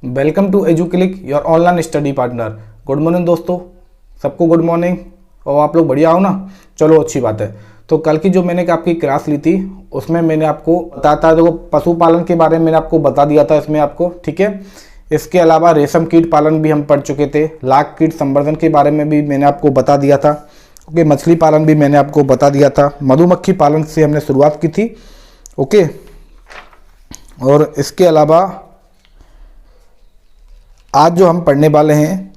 Welcome to Educlick your online study partner. Good morning दोस्तों, सबको good morning. और आप लोग बढ़िया हो ना? चलो अच्छी बात है। तो कल की जो मैंने आपकी क्लास ली थी उसमें मैंने आपको बताया था, देखो पशुपालन के बारे में मैंने आपको बता दिया था इसमें आपको, ठीक है। इसके अलावा रेशम कीट पालन भी हम पढ़ चुके थे। लाख कीट संवर्धन के बारे में भी मैंने आपको बता दिया था। ओके, मछली पालन भी मैंने आपको बता दिया था। मधुमक्खी पालन से हमने शुरुआत की थी। ओके, और इसके अलावा आज जो हम पढ़ने वाले हैं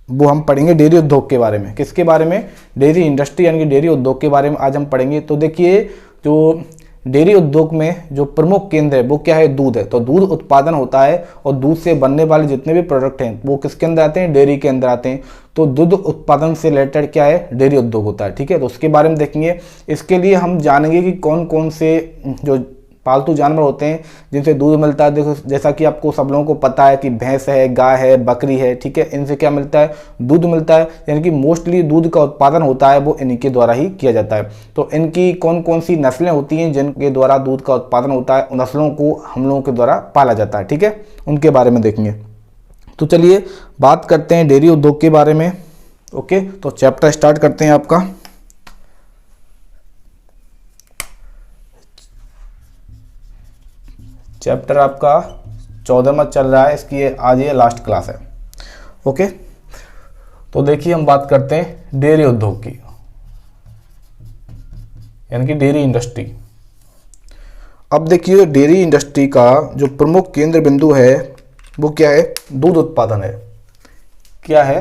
वो हम पढ़ेंगे डेयरी उद्योग के बारे में। किसके बारे में? डेयरी इंडस्ट्री यानी कि डेयरी उद्योग के बारे में आज हम पढ़ेंगे। तो देखिए, जो डेयरी उद्योग में जो प्रमुख केंद्र है वो क्या है? दूध है। तो दूध उत्पादन होता है और दूध से बनने वाले जितने भी प्रोडक्ट हैं वो किसके अंदर आते हैं? डेयरी के अंदर आते हैं। तो दूध उत्पादन से रिलेटेड क्या है? डेयरी उद्योग होता है, ठीक है। तो उसके बारे में देखेंगे। इसके लिए हम जानेंगे कि कौन कौन से जो पालतू जानवर होते हैं जिनसे दूध मिलता है। देखो, जैसा कि आपको सब लोगों को पता है कि भैंस है, गाय है, बकरी है, ठीक है। इनसे क्या मिलता है? दूध मिलता है। यानी कि मोस्टली दूध का उत्पादन होता है वो इन्हीं के द्वारा ही किया जाता है। तो इनकी कौन कौन सी नस्लें होती हैं जिनके द्वारा दूध का उत्पादन होता है, उन नस्लों को हम लोगों के द्वारा पाला जाता है, ठीक है। उनके बारे में देखेंगे। तो चलिए बात करते हैं डेयरी उद्योग के बारे में। ओके, तो चैप्टर स्टार्ट करते हैं आपका। चैप्टर आपका 14वां चल रहा है, इसकी आज ये लास्ट क्लास है। ओके, तो देखिए हम बात करते हैं डेयरी उद्योग की, यानी कि डेयरी इंडस्ट्री। अब देखिए, डेयरी इंडस्ट्री का जो प्रमुख केंद्र बिंदु है वो क्या है? दूध उत्पादन है। क्या है?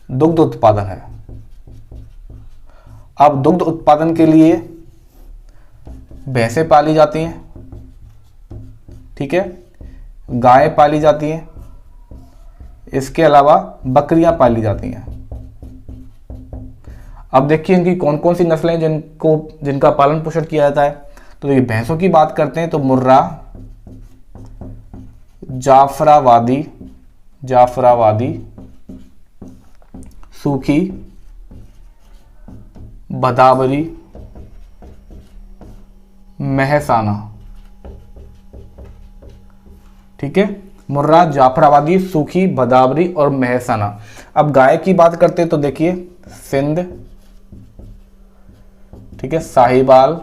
दुग्ध उत्पादन है। अब दुग्ध उत्पादन के लिए भैंसें पाली जाती हैं, ठीक है, गायें पाली जाती हैं, इसके अलावा बकरियां पाली जाती हैं। अब देखिए इनकी कौन कौन सी नस्लें जिनका पालन पोषण किया जाता है। तो देखिए, भैंसों की बात करते हैं तो मुर्रा, जाफराबादी, सूखी, भदावरी, मेहसाना, ठीक है। मुर्रा, जाफराबादी, सूखी, भदावरी और मेहसाना। अब गाय की बात करते हैं तो देखिए, सिंध, ठीक है, साहिवाल,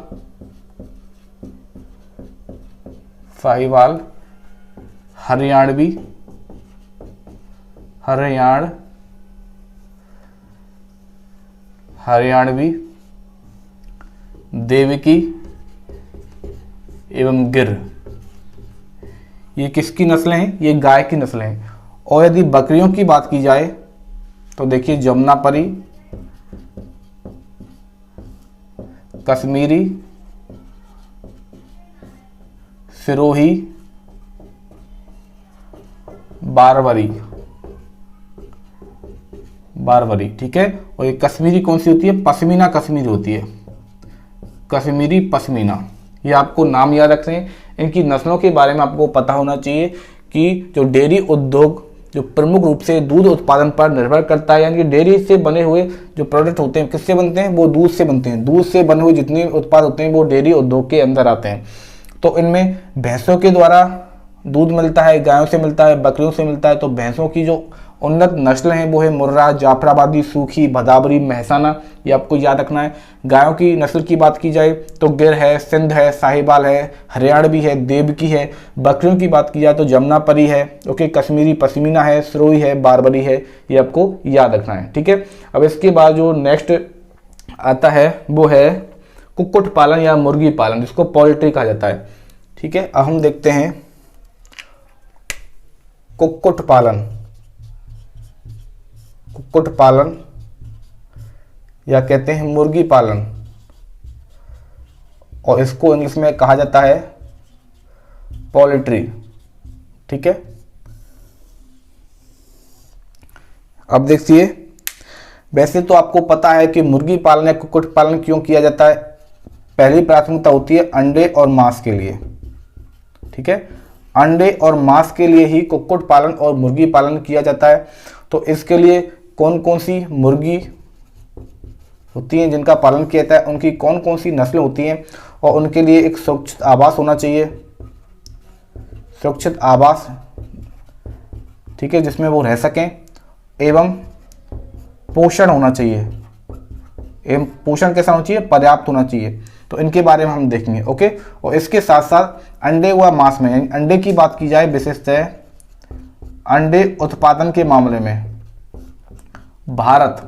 हरियाणवी, देवकी एवं गिर। ये किसकी नस्लें हैं? ये गाय की नस्लें हैं। और यदि बकरियों की बात की जाए तो देखिए, जमुनापरी, कश्मीरी, सिरोही, बारबरी, ठीक है। और ये कश्मीरी कौन सी होती है? पश्मीना कश्मीरी होती है, कश्मीरी पश्मीना। ये आपको नाम याद रखने हैं। इनकी नस्लों के बारे में आपको पता होना चाहिए कि जो डेयरी उद्योग जो प्रमुख रूप से दूध उत्पादन पर निर्भर करता है, यानी कि डेयरी से बने हुए जो प्रोडक्ट होते हैं किससे बनते हैं? वो दूध से बनते हैं। दूध से बने हुए जितने उत्पाद होते हैं वो डेयरी उद्योग के अंदर आते हैं। तो इनमें भैंसों के द्वारा दूध मिलता है, गायों से मिलता है, बकरियों से मिलता है। तो भैंसों की जो उन्नत नस्ल हैं वो है मुर्रा, जाफराबादी, सूखी, भदावरी, मेहसाना। ये आपको याद रखना है। गायों की नस्ल की बात की जाए तो गिर है, सिंध है, साहिवाल है, हरियाणवी है, देवकी है। बकरियों की बात की जाए तो जमुनापरी है, ओके, कश्मीरी पश्मीना है, सिरोही है, बारबरी है। ये आपको याद रखना है, ठीक है। अब इसके बाद जो नेक्स्ट आता है वो है कुक्कुट पालन या मुर्गी पालन, जिसको पोल्ट्री कहा जाता है, ठीक है। अब हम देखते हैं कुक्कुट पालन या कहते हैं मुर्गी पालन, और इसको इंग्लिश में कहा जाता है पोल्ट्री, ठीक है। अब देखिए, वैसे तो आपको पता है कि मुर्गी पालन या कुक्कुट पालन क्यों किया जाता है। पहली प्राथमिकता होती है अंडे और मांस के लिए, ठीक है। अंडे और मांस के लिए ही कुक्कुट पालन और मुर्गी पालन किया जाता है। तो इसके लिए कौन कौन सी मुर्गी होती हैं जिनका पालन किया जाता है, उनकी कौन कौन सी नस्लें होती हैं, और उनके लिए एक सुरक्षित आवास होना चाहिए, सुरक्षित आवास, ठीक है, जिसमें वो रह सकें, एवं पोषण होना चाहिए, एवं पोषण कैसा होना चाहिए, पर्याप्त होना चाहिए। तो इनके बारे में हम देखेंगे। ओके, और इसके साथ साथ अंडे व मांस में, यानी अंडे की बात की जाए विशेषतः अंडे उत्पादन के मामले में भारत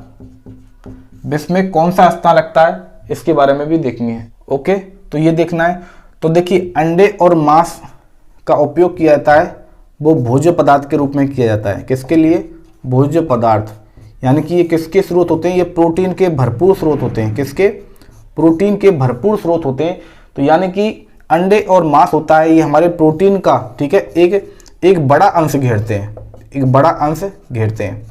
विश्व में कौन सा स्थान रखता है, इसके बारे में भी देखेंगे। ओके, तो ये देखना है। तो देखिए, अंडे और मांस का उपयोग किया जाता है वो भोज्य पदार्थ के रूप में किया जाता है। किसके लिए? भोज्य पदार्थ, यानी कि ये किसके स्रोत होते हैं? ये प्रोटीन के भरपूर स्रोत होते हैं। किसके? प्रोटीन के भरपूर स्रोत होते हैं। तो यानी कि अंडे और मांस होता है, ये हमारे प्रोटीन का, ठीक है, एक बड़ा अंश घेरते हैं, एक बड़ा अंश घेरते हैं।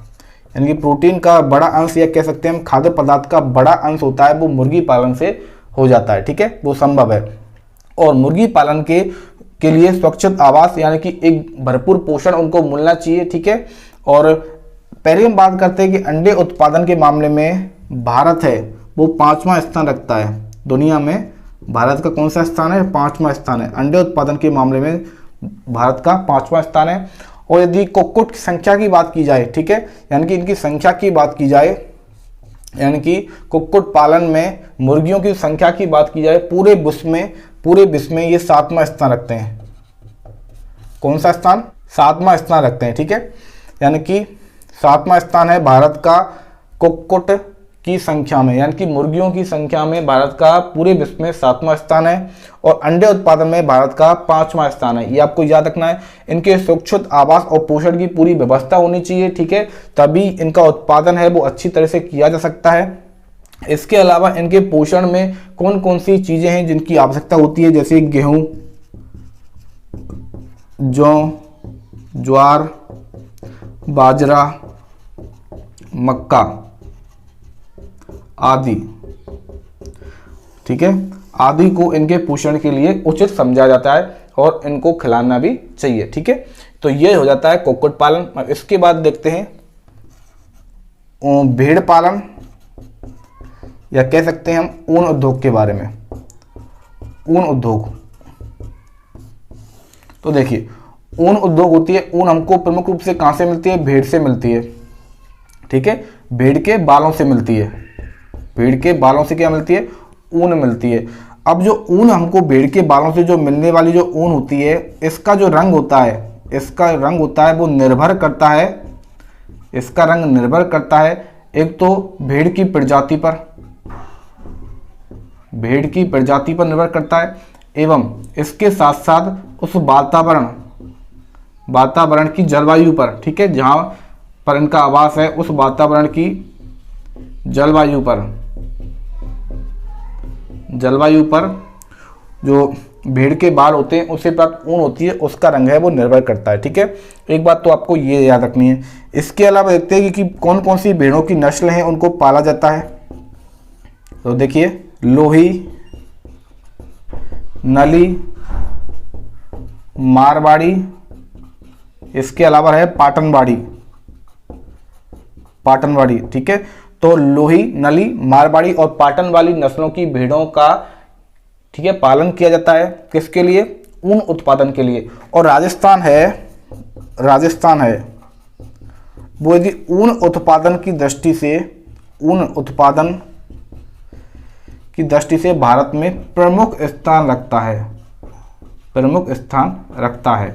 यानी कि प्रोटीन का बड़ा अंश, या कह सकते हैं हम खाद्य पदार्थ का बड़ा अंश होता है, वो मुर्गी पालन से हो जाता है। ठीक है, वो संभव है। और मुर्गी पालन के लिए सुरक्षित आवास, यानी कि एक भरपूर पोषण उनको मिलना चाहिए। ठीक है, और पहले हम बात करते हैं कि अंडे उत्पादन के मामले में भारत है वो 5वां स्थान रखता है दुनिया में। भारत का कौन सा स्थान है? 5वां स्थान है। अंडे उत्पादन के मामले में भारत का 5वां स्थान है। और यदि कुक्कुट की संख्या की बात की जाए, ठीक है, यानी कि इनकी संख्या की बात की जाए, यानी कि कुक्कुट पालन में मुर्गियों की संख्या की बात की जाए, पूरे विश्व में ये 7वां स्थान रखते हैं। कौन सा स्थान? 7वां स्थान रखते हैं। ठीक है, यानी कि 7वां स्थान है भारत का कुक्कुट की संख्या में, यानी कि मुर्गियों की संख्या में भारत का पूरे विश्व में 7वां स्थान है। और अंडे उत्पादन में भारत का 5वां स्थान है। ये आपको याद रखना है। इनके सुरक्षित आवास और पोषण की पूरी व्यवस्था होनी चाहिए। ठीक है, तभी इनका उत्पादन है वो अच्छी तरह से किया जा सकता है। इसके अलावा इनके पोषण में कौन कौन सी चीजें हैं जिनकी आवश्यकता होती है, जैसे गेहूं, जौ, ज्वार, बाजरा, मक्का आदि, ठीक है, आदि को इनके पोषण के लिए उचित समझा जाता है और इनको खिलाना भी चाहिए। ठीक है, तो ये हो जाता है कुक्कुट पालन। इसके बाद देखते हैं भेड़ पालन, या कह सकते हैं हम ऊन उद्योग के बारे में। ऊन उद्योग, तो देखिए, ऊन उद्योग होती है, ऊन हमको प्रमुख रूप से कहां से मिलती है? भेड़ से मिलती है। ठीक है, भेड़ के बालों से मिलती है। भेड़ के बालों से क्या मिलती है? ऊन मिलती है। अब जो ऊन हमको भेड़ के बालों से जो मिलने वाली जो ऊन होती है, इसका जो रंग होता है, वो निर्भर करता है, इसका रंग निर्भर करता है एक तो भेड़ की प्रजाति पर, निर्भर करता है, एवं इसके साथ साथ उस वातावरण की जलवायु पर। ठीक है, जहां पर इनका आवास है, उस वातावरण की जलवायु पर जो भेड़ के बाल होते हैं उससे प्राप्त ऊन होती है, उसका रंग है वो निर्भर करता है। ठीक है, एक बात तो आपको ये याद रखनी है। इसके अलावा देखते हैं कि कौन कौन सी भेड़ों की नस्ल हैं उनको पाला जाता है। तो देखिए, लोही, नली, मारवाड़ी, इसके अलावा है पाटनवाड़ी। ठीक है, तो लोही, नली, मारवाड़ी और पाटन वाली नस्लों की भेड़ों का, ठीक है, पालन किया जाता है। किसके लिए? ऊन उत्पादन के लिए। और राजस्थान है वो यदि ऊन उत्पादन की दृष्टि से भारत में प्रमुख स्थान रखता है।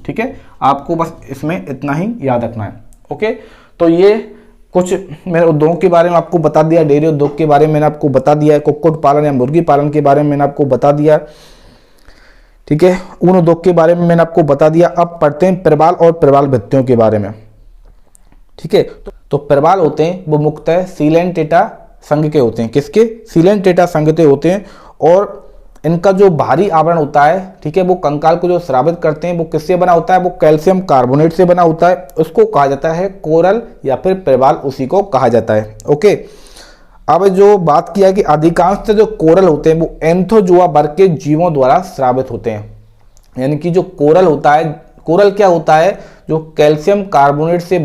ठीक है, आपको बस इसमें इतना ही याद रखना है। ओके, तो ये कुछ मैंने उद्योग के बारे में आपको बता दिया, डेयरी उद्योग के बारे में मैंने आपको बता दिया है, कुक्कुट पालन या मुर्गी पालन के बारे में मैंने आपको बता दिया। ठीक है, ऊन उद्योग के बारे में मैंने आपको बता दिया। अब पढ़ते हैं प्रवाल और प्रवाल भित्तियों के बारे में। ठीक है, तो प्रवाल होते हैं वो मुख्यतः सीलेंटेटा संघ के होते हैं। किसके? सीलेंटेटा संघ के होते हैं। और इनका जो बाहरी आवरण होता है, ठीक है, वो कंकाल को जो स्रावित करते हैं, वो किससे बना होता है? वो कैल्शियम कार्बोनेट से बना होता है। उसको कहा जाता है कोरल या फिर प्रवाल, उसी को कहा जाता है। ओके, अब जो बात किया कि अधिकांश जो कोरल होते हैं वो एंथोजोआ वर्ग के जीवों द्वारा स्रावित होते हैं। यानी कि जो कोरल होता है, कोरल क्या होता है? जो कैल्शियम कार्बोनेट से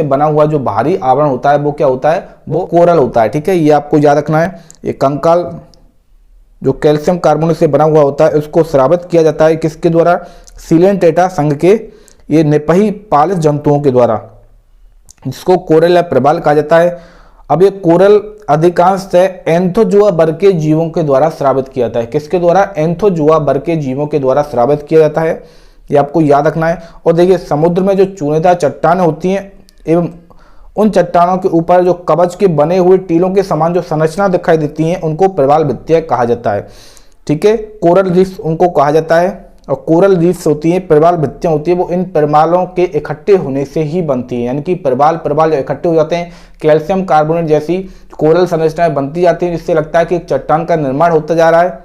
बना हुआ जो बाहरी आवरण होता है वो क्या होता है? वो कोरल होता है। ठीक है, ये आपको याद रखना है। ये कंकाल जो कैल्शियम कार्बोनेट से बना हुआ होता है उसको स्रावित किया जाता है किसके द्वारा? सीलेंटेटा संघ के ये निपही पालित जंतुओं के द्वारा, जिसको कोरल या प्रबाल कहा जाता है। अब ये कोरल अधिकांशतः एंथोजुआ वर्ग के जीवों के द्वारा स्रावित किया जाता है। किसके द्वारा? एंथोजुआ वर्ग के जीवों के द्वारा स्रावित किया जाता है, ये आपको याद रखना है। और देखिए समुद्र में जो चूनेदार चट्टानें होती हैं एवं उन चट्टानों के ऊपर जो कवच के बने हुए टीलों के समान जो संरचना दिखाई देती हैं उनको प्रवाल भित्तियां कहा जाता है। ठीक है, कोरल रीफ्स उनको कहा जाता है। और कोरल रीफ्स होती हैं, प्रवाल भित्तियां होती है, वो इन प्रवालों के इकट्ठे होने से ही बनती है। यानी कि प्रवाल जो इकट्ठे हो जाते हैं, कैल्शियम कार्बोनेट जैसी कोरल संरचनाएं बनती जाती हैं, जिससे लगता है कि एक चट्टान का निर्माण होता जा रहा है।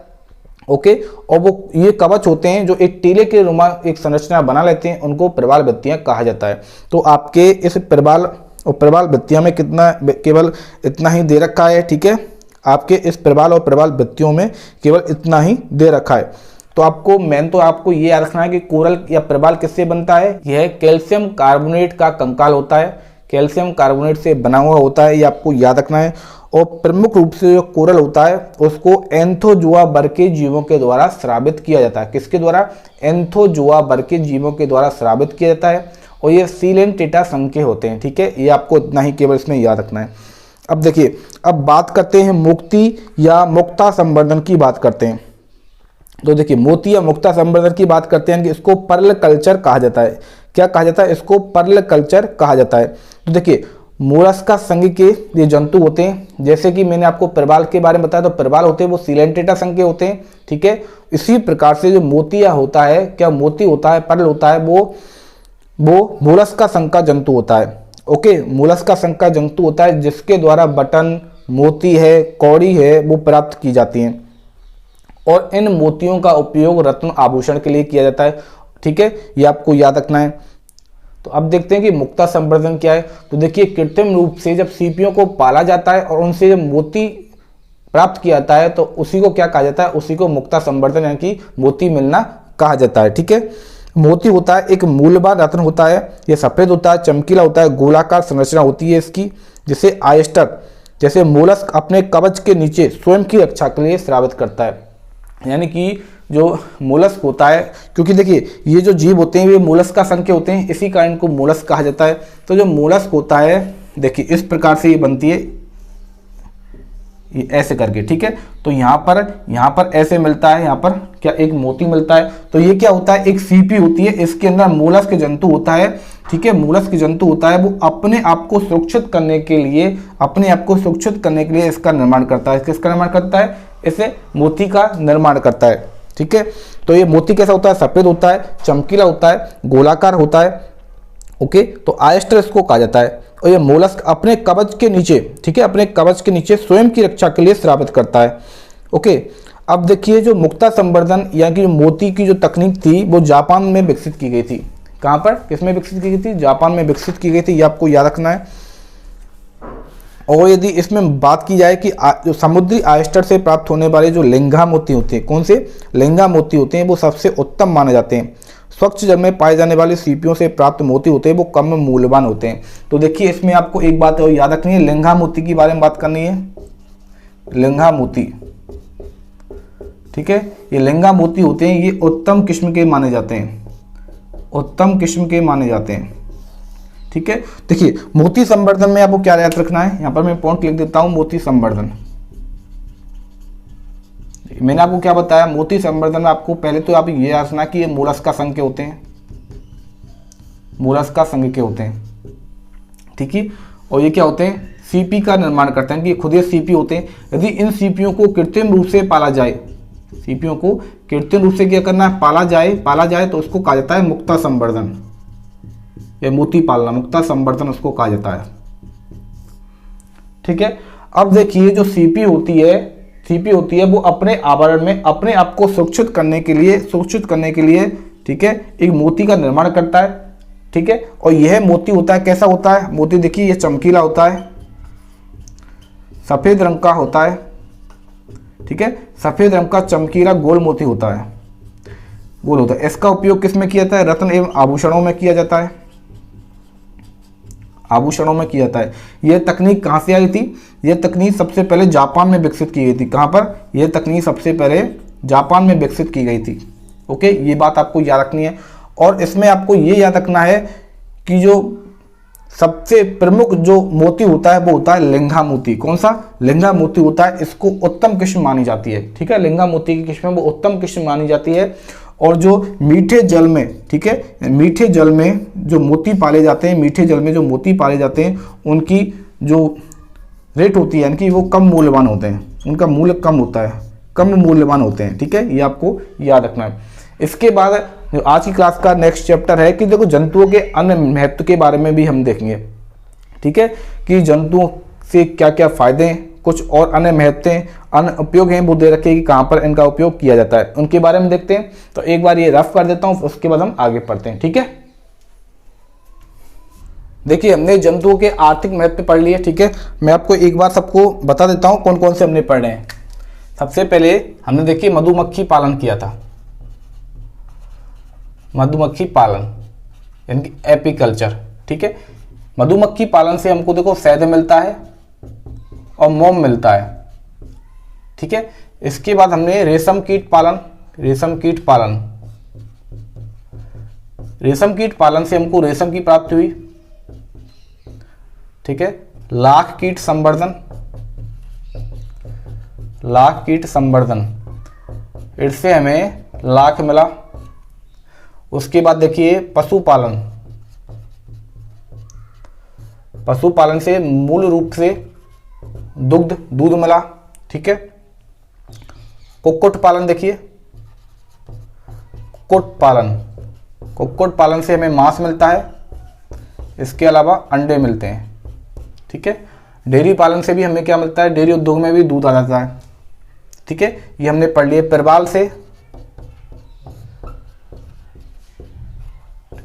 ओके, और वो ये कवच होते हैं जो एक टीले के रुमा एक संरचना बना लेते हैं, उनको प्रवाल भित्तियां कहा जाता है। तो आपके इस प्रवाल भित्तियों में कितना, केवल इतना ही दे रखा है। ठीक है, आपके इस प्रवाल और प्रवाल भित्तियों में केवल इतना ही दे रखा है। तो आपको ये याद रखना है कि कोरल या प्रवाल किससे बनता है? यह कैल्शियम कार्बोनेट का कंकाल होता है, कैल्शियम कार्बोनेट से बना हुआ होता है, ये आपको याद रखना है। और प्रमुख रूप से जो कोरल होता है उसको एंथोजुआ वर्ग के जीवों के द्वारा स्रावित किया जाता है। किसके द्वारा? एंथोजुआ वर्ग के जीवों के द्वारा स्रावित किया जाता है, और ये सीलेंटेटा संघ के होते हैं। ठीक है, ये आपको इतना ही केवल इसमें याद रखना है। अब देखिए, अब बात करते हैं मोती या मुक्ता संवर्धन की बात करते हैं। तो देखिए, मोती या मुक्ता संवर्धन की बात करते हैं कि इसको पर्ल कल्चर कहा जाता है। क्या कहा जाता है? इसको पर्ल कल्चर कहा जाता है। तो देखिए, मोलस्का संघ के ये जंतु होते हैं, जैसे कि मैंने आपको प्रवाल के बारे में बताया, तो प्रवाल होते हैं वो सीलेंटेटा संघ के होते हैं। ठीक है, इसी प्रकार से जो मोतिया होता है, क्या मोती होता है, पर्ल होता है, वो मोलस्का संघ का जंतु होता है। ओके, मोलस्का संघ का जंतु होता है जिसके द्वारा बटन, मोती है, कौड़ी है, वो प्राप्त की जाती हैं। और इन मोतियों का उपयोग रत्न आभूषण के लिए किया जाता है। ठीक है, ये आपको याद रखना है। तो अब देखते हैं कि मुक्ता संवर्धन क्या है। तो देखिए, कृत्रिम रूप से जब सीपियों को पाला जाता है और उनसे जब मोती प्राप्त किया जाता है तो उसी को क्या कहा जाता है? उसी को मुक्ता संवर्धन यानी कि मोती मिलना कहा जाता है। ठीक है, मोती होता है एक मूल्यवान रत्न होता है, यह सफेद होता है, चमकीला होता है, गोलाकार संरचना होती है इसकी, जिसे आयस्टर जैसे मोलस्क अपने कवच के नीचे स्वयं की रक्षा के लिए स्रावित करता है। यानी कि जो मोलस्क होता है, क्योंकि देखिए ये जो जीव होते हैं वे मोलस्का संघ के होते हैं, इसी कारण इनको मोलस्क कहा जाता है। तो जो मोलस्क होता है, देखिए इस प्रकार से ये बनती है, ये ऐसे करके। ठीक है, तो यहाँ पर ऐसे मिलता है, यहाँ पर क्या एक मोती मिलता है। तो ये क्या होता है? एक सीपी होती है, इसके अंदर मोलस्क जंतु होता है। ठीक है, मोलस्क जंतु होता है, वो अपने आप को सुरक्षित करने के लिए इसका निर्माण करता है। किसका निर्माण करता है? इसे मोती का निर्माण करता है। ठीक है, तो ये मोती कैसा होता है? सफेद होता है, चमकीला होता है, गोलाकार होता है। ओके, तो आयस्टर इसको कहा जाता है। और ये मोलस्क अपने कवच के नीचे, ठीक है, अपने कवच के नीचे स्वयं की रक्षा के लिए स्रावित करता है। ओके, अब देखिए जो मुक्ता संवर्धन यानी कि मोती की जो तकनीक थी वो जापान में विकसित की गई थी। कहाँ पर, किसमें विकसित की गई थी? जापान में विकसित की गई थी, ये आपको याद रखना है। और यदि इसमें बात की जाए कि जो समुद्री आयस्टर से प्राप्त होने वाले जो लेंगा मोती होते हैं, कौन से लेंगा मोती होते हैं, वो सबसे उत्तम माने जाते हैं। स्वच्छ जल में पाए जाने वाले सीपियों से प्राप्त मोती होते हैं वो कम मूल्यवान होते हैं। तो देखिए इसमें आपको एक बात और याद रखनी है, लेंगा मोती की बारे में बात करनी है। लेंगा मोती, ठीक है, ये लेंगा मोती होते हैं, ये उत्तम किस्म के माने जाते हैं, उत्तम किस्म के माने जाते हैं। ठीक है, देखिए मोती संवर्धन में आपको क्या याद रखना है, यहां पर मैं पॉइंट लिख देता हूं। मोती संवर्धन, मैंने आपको क्या बताया, मोती संवर्धन में आपको पहले तो आप ये याद रखना कि ये मोलस्का संघ के होते हैं, मोलस्का संघ के होते हैं। ठीक है, और ये क्या होते हैं? सीपी का निर्माण करते हैं, कि खुद ये सीपी होते हैं। यदि इन सीपियों को कृत्रिम रूप से पाला जाए, सीपियों को कृत्रिम रूप से क्या करना है? पाला जाए तो उसको कहा जाता है मुक्ता संवर्धन, या मोती पालना, मुक्ता संवर्धन उसको कहा जाता है। ठीक है, अब देखिए जो सीपी होती है वो अपने आवरण में अपने आप को सुरक्षित करने के लिए ठीक है एक मोती का निर्माण करता है। ठीक है, और यह मोती होता है, कैसा होता है मोती? देखिए यह चमकीला होता है, सफेद रंग का होता है। ठीक है, सफेद रंग का चमकीला गोल मोती होता है, गोल होता है। इसका उपयोग किस में किया जाता है? रत्न एवं आभूषणों में किया जाता है। आभूषणों में किया जाता है। यह तकनीक कहाँ से आई थी? यह तकनीक सबसे पहले जापान में विकसित की गई थी। कहाँ पर? यह तकनीक सबसे पहले जापान में विकसित की गई थी। ओके, ये बात आपको याद रखनी है। और इसमें आपको ये याद रखना है कि जो सबसे प्रमुख जो मोती होता है वो होता है लिंगा मोती। कौन सा? लिंगा मोती होता है। इसको उत्तम किस्म मानी जाती है। ठीक है, लिंगा मोती की किस्म वो उत्तम किस्म मानी जाती है। और जो मीठे जल में, ठीक है, मीठे जल में जो मोती पाले जाते हैं, मीठे जल में जो मोती पाले जाते हैं उनकी जो रेट होती है यानी कि वो कम मूल्यवान होते हैं, उनका मूल्य कम होता है, कम मूल्यवान होते हैं। ठीक है, ये आपको याद रखना है। इसके बाद जो आज की क्लास का नेक्स्ट चैप्टर है कि देखो जंतुओं के अन्य महत्व के बारे में भी हम देखेंगे। ठीक है, कि जंतुओं से क्या क्या फायदे हैं, कुछ और अन्य महत्व हैं, अन्य उपयोग हैं, वो दे रखे कि कहाँ पर इनका उपयोग किया जाता है, उनके बारे में देखते हैं। तो एक बार ये रफ कर देता हूँ, उसके बाद हम आगे पढ़ते हैं। ठीक है, देखिए हमने जंतुओं के आर्थिक महत्व पढ़ लिए। ठीक है, मैं आपको एक बार सबको बता देता हूँ कौन कौन से हमने पढ़े हैं। सबसे पहले हमने देखिए मधुमक्खी पालन किया था, मधुमक्खी पालन यानी कि एपीकल्चर। ठीक है, मधुमक्खी पालन से हमको देखो शहद मिलता है और मोम मिलता है। ठीक है, इसके बाद हमने रेशम कीट पालन, रेशम कीट पालन, रेशम कीट पालन से हमको रेशम की प्राप्ति हुई। ठीक है, लाख कीट संवर्धन, लाख कीट संवर्धन, इससे हमें लाख मिला। उसके बाद देखिए पशुपालन, पशुपालन से मूल रूप से दूध मिला। ठीक है, कुक्कुट पालन, देखिए कुक्कुट पालन, कुक्कुट पालन से हमें मांस मिलता है, इसके अलावा अंडे मिलते हैं। ठीक है, डेयरी पालन से भी हमें क्या मिलता है? डेयरी उद्योग में भी दूध आ जाता है। ठीक है, ये हमने पढ़ लिया। प्रवाल से,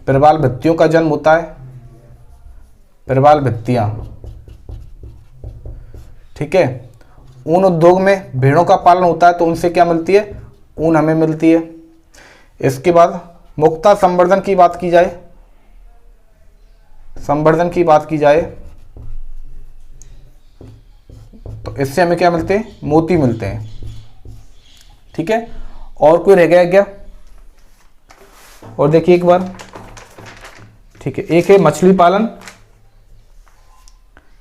प्रवाल भित्तियों का जन्म होता है, प्रवाल भित्तियां। ठीक है, ऊन उद्योग में भेड़ों का पालन होता है, तो उनसे क्या मिलती है? ऊन हमें मिलती है। इसके बाद मुक्ता संवर्धन की बात की जाए, संवर्धन की बात की जाए तो इससे हमें क्या मिलते हैं? मोती मिलते हैं। ठीक है, और कोई रह गया क्या? और देखिए एक बार। ठीक है, एक है मछली पालन,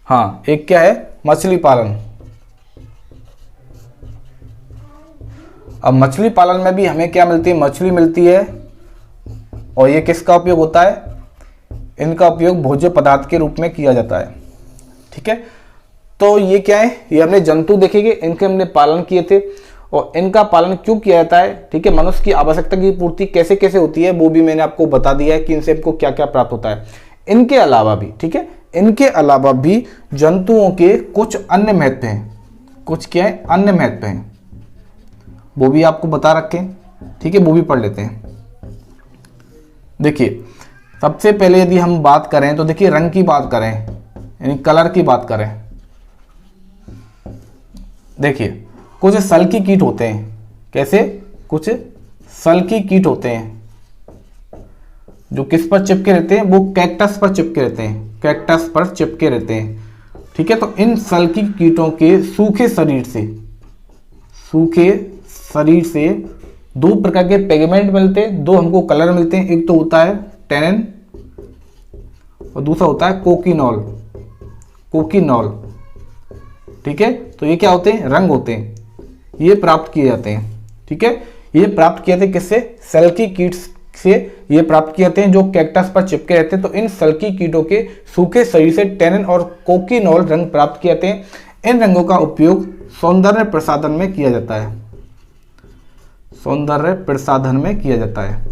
हाँ एक क्या है? मछली पालन। अब मछली पालन में भी हमें क्या मिलती है? मछली मिलती है। और ये किसका उपयोग होता है? इनका उपयोग भोज्य पदार्थ के रूप में किया जाता है। ठीक है, तो ये क्या है? ये हमने जंतु देखेंगे, इनके हमने पालन किए थे और इनका पालन क्यों किया जाता है। ठीक है, मनुष्य की आवश्यकता की पूर्ति कैसे कैसे होती है वो भी मैंने आपको बता दिया है कि इनसे आपको क्या क्या प्राप्त होता है। इनके अलावा भी, ठीक है, इनके अलावा भी जंतुओं के कुछ अन्य महत्व हैं, कुछ क्या है? अन्य महत्व हैं, वो भी आपको बता रखे। ठीक है, वो भी पढ़ लेते हैं। देखिए सबसे पहले यदि हम बात करें तो देखिए रंग की बात करें यानी कलर की बात करें। देखिए कुछ सल्की कीट होते हैं, कैसे? कुछ सल्की कीट होते हैं जो किस पर चिपके रहते हैं? वो कैक्टस पर चिपके रहते हैं, कैक्टस पर चिपके रहते हैं। ठीक है, तो इन सल्की कीटों के सूखे शरीर से दो प्रकार के पिगमेंट मिलते हैं, दो हमको कलर मिलते हैं। एक तो होता है टैनिन और दूसरा होता है कोकिनॉल। ठीक है, तो ये क्या होते हैं? रंग होते हैं, ये प्राप्त किए जाते हैं। ठीक है, ये प्राप्त किए थे किससे? सल्की कीट से ये प्राप्त किए जाते हैं जो कैक्टस पर चिपके रहते हैं। तो इन सल्की कीटों के सूखे शरीर से टैनिन और कोकिनॉल रंग प्राप्त किए जाते हैं। इन रंगों का उपयोग सौंदर्य प्रसाधन में किया जाता है, सौंदर्य प्रसाधन में किया जाता है,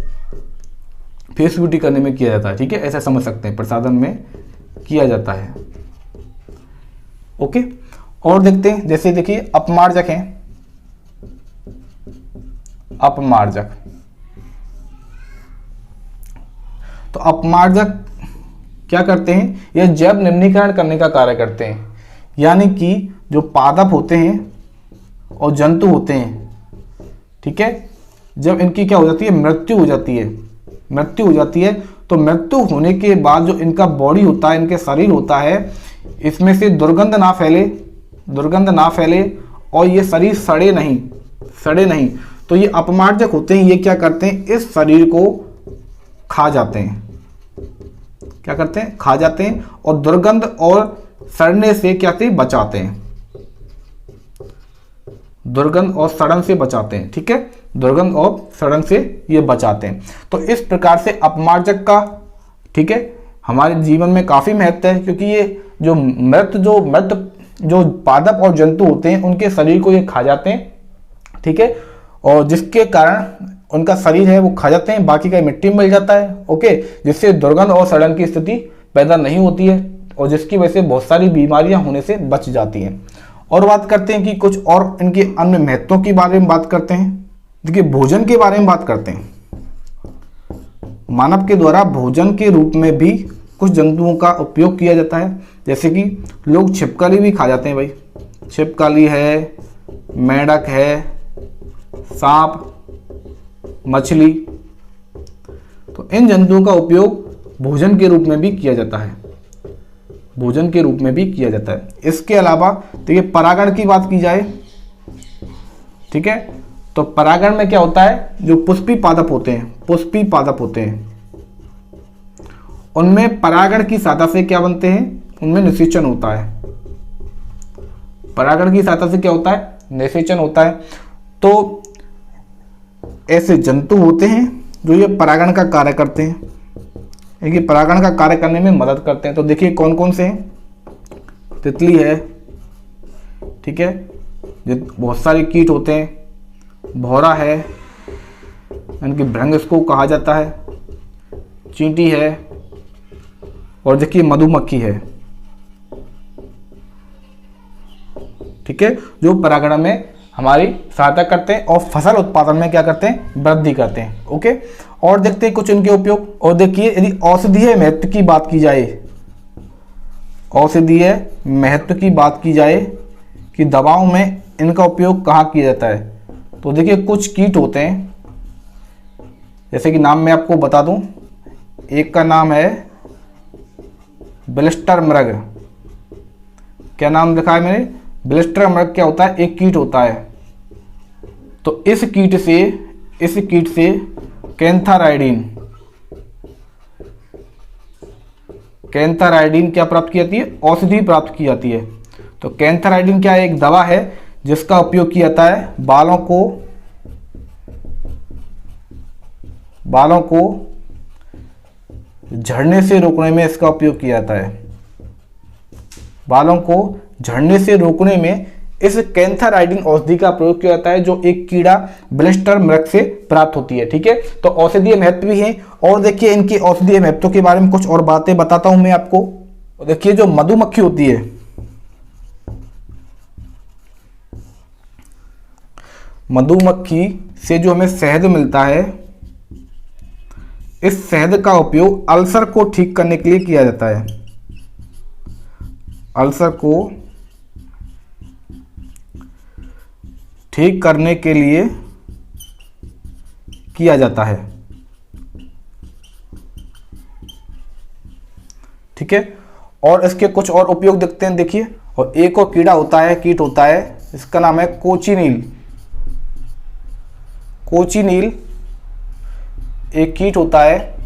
फेस ब्यूटी करने में किया जाता है। ठीक है, ऐसा समझ सकते हैं, प्रसाधन में किया जाता है। ओके, और देखते हैं, जैसे देखिए अपमार्जक हैं, अपमार्जक। तो अपमार्जक क्या करते हैं? यह जैव निम्नीकरण करने का कार्य करते हैं, यानी कि जो पादप होते हैं और जंतु होते हैं, ठीक है, जब इनकी क्या हो जाती है? मृत्यु हो जाती है, तो मृत्यु होने के बाद जो इनका बॉडी होता है, इनके शरीर होता है, इसमें से दुर्गंध ना फैले और ये शरीर सड़े नहीं। तो ये अपमार्जक होते हैं, ये क्या करते हैं, इस शरीर को खा जाते हैं। क्या करते हैं, खा जाते हैं और दुर्गंध और सड़ने से क्या से बचाते हैं, दुर्गंध और सड़न से बचाते हैं। ठीक है, दुर्गंध और सड़न से ये बचाते हैं। तो इस प्रकार से अपमार्जक का, ठीक है, हमारे जीवन में काफी महत्व है, क्योंकि ये जो मृत जो पादप और जंतु होते हैं उनके शरीर को ये खा जाते हैं। ठीक है, और जिसके कारण उनका शरीर है वो खा जाते हैं, बाकी का मिट्टी में मिल जाता है। ओके, जिससे दुर्गंध और सड़न की स्थिति पैदा नहीं होती है और जिसकी वजह से बहुत सारी बीमारियां होने से बच जाती हैं। और बात करते हैं कि कुछ और इनके अन्य महत्वों के बारे में बात करते हैं। देखिए, भोजन के बारे में बात करते हैं। मानव के द्वारा भोजन के रूप में भी कुछ जंतुओं का उपयोग किया जाता है, जैसे कि लोग छिपकली भी खा जाते हैं भाई। छिपकली है, मेंढक है, सांप, मछली, तो इन जंतुओं का उपयोग भोजन के रूप में भी किया जाता है, भोजन के रूप में भी किया जाता है। इसके अलावा देखिए, परागण की बात की जाए, ठीक है, तो परागण में क्या होता है, जो पुष्पी पादप होते हैं, उनमें परागण की सहायता से क्या बनते हैं, उनमें निषेचन होता है। परागण की सहायता से क्या होता है, निषेचन होता है। तो ऐसे जंतु होते हैं जो ये परागण का कार्य करते हैं, ये परागण का कार्य करने में मदद करते हैं। तो देखिए कौन कौन से हैं, तितली है, ठीक है, बहुत सारे कीट होते हैं, भौरा है, इनकी भृंग इसको कहा जाता है, चींटी है, और देखिए मधुमक्खी है। ठीक है, जो परागण में हमारी सहायता करते हैं और फसल उत्पादन में क्या करते हैं, वृद्धि करते हैं। ओके, और देखते हैं कुछ इनके उपयोग। और देखिए, यदि औषधीय महत्व की बात की जाए, औषधीय महत्व की बात की जाए कि दवाओं में इनका उपयोग कहाँ किया जाता है, तो देखिए कुछ कीट होते हैं, जैसे कि नाम मैं आपको बता दूं। एक का नाम है ब्लिस्टर मृग। क्या नाम लिखा है मैंने, ब्लिस्टर मृग। क्या होता है, एक कीट होता है। तो इस कीट से कैंथराइडिन क्या प्राप्त की जाती है, औषधि प्राप्त की जाती है। तो कैंथराइडिन क्या है, एक दवा है जिसका उपयोग किया जाता है बालों को झड़ने से रोकने में। इसका उपयोग किया जाता है बालों को झड़ने से रोकने में, इस कैंथराइडिन औषधि का प्रयोग किया जाता है, जो एक कीड़ा ब्लिस्टर मृग से प्राप्त होती है। ठीक है, तो औषधीय महत्व भी है। और देखिए इनके औषधीय महत्व के बारे में कुछ और बातें बताता हूं मैं आपको। देखिए, जो मधुमक्खी होती है, मधुमक्खी से जो हमें शहद मिलता है, इस शहद का उपयोग अल्सर को ठीक करने के लिए किया जाता है। अल्सर को ठीक करने के लिए किया जाता है। ठीक है, और इसके कुछ और उपयोग देखते हैं। देखिए, और एक और कीट होता है, इसका नाम है कोचिनील। एक कीट होता है,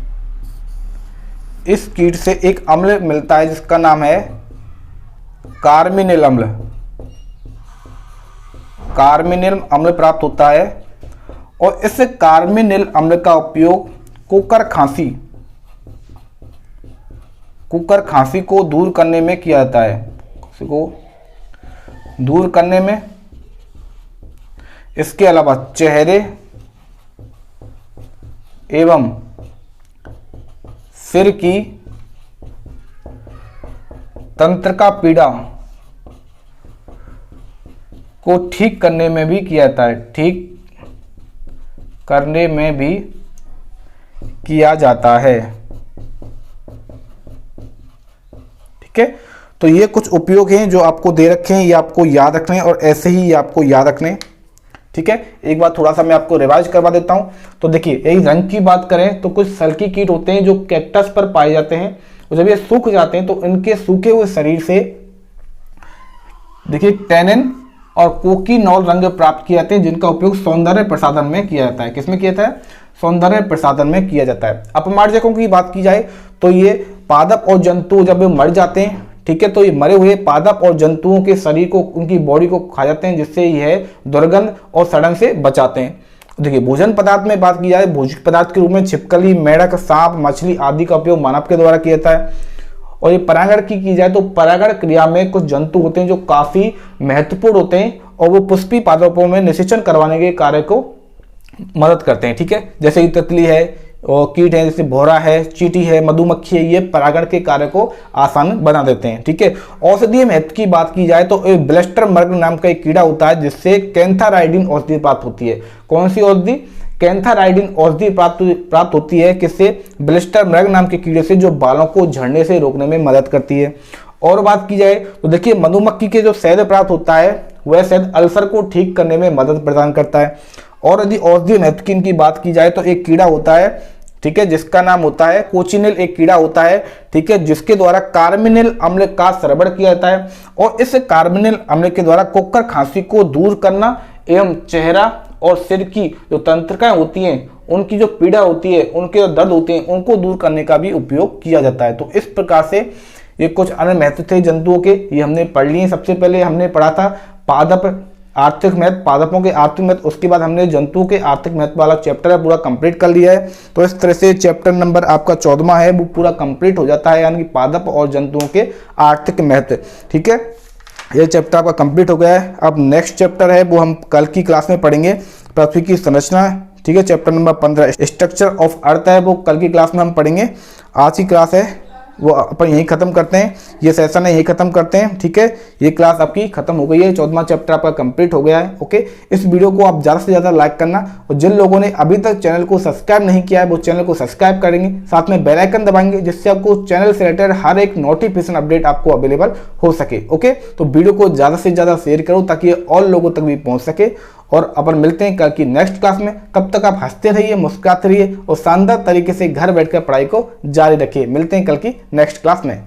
इस कीट से एक अम्ल मिलता है जिसका नाम है कार्मिनिल अम्ल। कार्मिनिल अम्ल प्राप्त होता है, और इस कार्मिनिल अम्ल का उपयोग कुकर खांसी को दूर करने में किया जाता है। खांसी को दूर करने में। इसके अलावा चेहरे एवं सिर की तंत्रिका पीड़ा को ठीक करने में भी किया जाता है। ठीक करने में भी किया जाता है। ठीक है, तो ये कुछ उपयोग हैं जो आपको दे रखे हैं, ये आपको याद रखने हैं, और ऐसे ही ये आपको याद रखने। ठीक है, एक बार थोड़ा सा मैं आपको रिवाइज करवा देता हूं। तो देखिए, यही रंग की बात करें तो कुछ सल्की कीट होते हैं जो कैक्टस पर पाए जाते हैं, और जब ये सूख जाते हैं तो इनके सूखे हुए शरीर से देखिए टैनिन और कोकीनॉल रंग प्राप्त किए जाते हैं, जिनका उपयोग सौंदर्य प्रसाधन में किया जाता है। किसमें किया जाता है? सौंदर्य प्रसाधन में किया जाता है। अपमार्जकों की बात की जाए तो ये पादप और जंतु जब मर जाते हैं, ठीक है, तो ये मरे हुए पादप और जंतुओं के शरीर को, उनकी बॉडी को खा जाते हैं, जिससे यह दुर्गंध और सड़न से बचाते हैं। देखिए, भोजन पदार्थ में बात की जाए, भोजन पदार्थ के रूप में छिपकली, मेढक, सांप, मछली आदि का उपयोग मानव के द्वारा किया जाता है। और ये परागण की जाए तो परागण क्रिया में कुछ जंतु होते हैं जो काफी महत्वपूर्ण होते हैं, और वो पुष्पी पादपों में निषेचन करवाने के कार्य को मदद करते हैं। ठीक है, जैसे कि तितली है और कीट है, जैसे भौरा है, चींटी है, मधुमक्खी है, ये परागण के कार्य को आसान बना देते हैं। ठीक है, औषधीय महत्व की बात की जाए तो ब्लस्टर मर्ग नाम का एक कीड़ा होता है, जिससे कैंथाराइडिन औषधि प्राप्त होती है। कौन सी औषधि? कैंथाराइडिन औषधि प्राप्त होती है। किससे? ब्लिस्टर मृग नाम के कीड़े से, जो बालों को झड़ने से रोकने में मदद करती है। और बात की जाए तो देखिए, मधुमक्खी के जो शहद प्राप्त होता है वह शहद अल्सर को ठीक करने में मदद प्रदान करता है। और यदि औषधीय महत्व की बात की जाए तो एक कीड़ा होता है, ठीक है, जिसका नाम होता है कोचिनिल, एक कीड़ा होता है, ठीक है, जिसके द्वारा कार्बिनिल अम्ल का स्रवण किया जाता है। और इस कार्बिनिल अम्ल के द्वारा कोक्कर खांसी को दूर करना एवं चेहरा और सिर की जो तंत्रिकाएं होती हैं, उनकी जो पीड़ा होती है, उनके जो दर्द होते हैं, उनको दूर करने का भी उपयोग किया जाता है। तो इस प्रकार से ये कुछ अन्य महत्व थे जंतुओं के, ये हमने पढ़ लिए। सबसे पहले हमने पढ़ा था पादप आर्थिक महत्व, पादपों के आर्थिक महत्व, उसके बाद हमने जंतुओं के आर्थिक महत्व वाला चैप्टर है पूरा कंप्लीट कर लिया है। तो इस तरह से चैप्टर नंबर आपका 14वां है वो पूरा कंप्लीट हो जाता है, यानी कि पादप और जंतुओं के आर्थिक महत्व। ठीक है, ये चैप्टर आपका कंप्लीट हो गया है। अब नेक्स्ट चैप्टर है वो हम कल की क्लास में पढ़ेंगे, पृथ्वी की संरचना। ठीक है, chapter number 15 structure of earth है, वो कल की क्लास में हम पढ़ेंगे। आज की क्लास है वो अपन यहीं खत्म करते हैं, ये सेशन है यहीं खत्म करते हैं। ठीक है, ये क्लास आपकी खत्म हो गई है, 14वां चैप्टर आपका कंप्लीट हो गया है। ओके, इस वीडियो को आप ज़्यादा से ज़्यादा लाइक करना, और जिन लोगों ने अभी तक चैनल को सब्सक्राइब नहीं किया है वो चैनल को सब्सक्राइब करेंगे, साथ में बेल आइकन दबाएंगे, जिससे आपको चैनल से रिलेटेड हर एक नोटिफिकेशन अपडेट आपको अवेलेबल हो सके। ओके, तो वीडियो को ज़्यादा से ज़्यादा शेयर करो ताकि ये और लोगों तक भी पहुँच सके। और अपन मिलते हैं कल की नेक्स्ट क्लास में। तब तक आप हंसते रहिए, मुस्कुराते रहिए और शानदार तरीके से घर बैठकर पढ़ाई को जारी रखिए। मिलते हैं कल की नेक्स्ट क्लास में।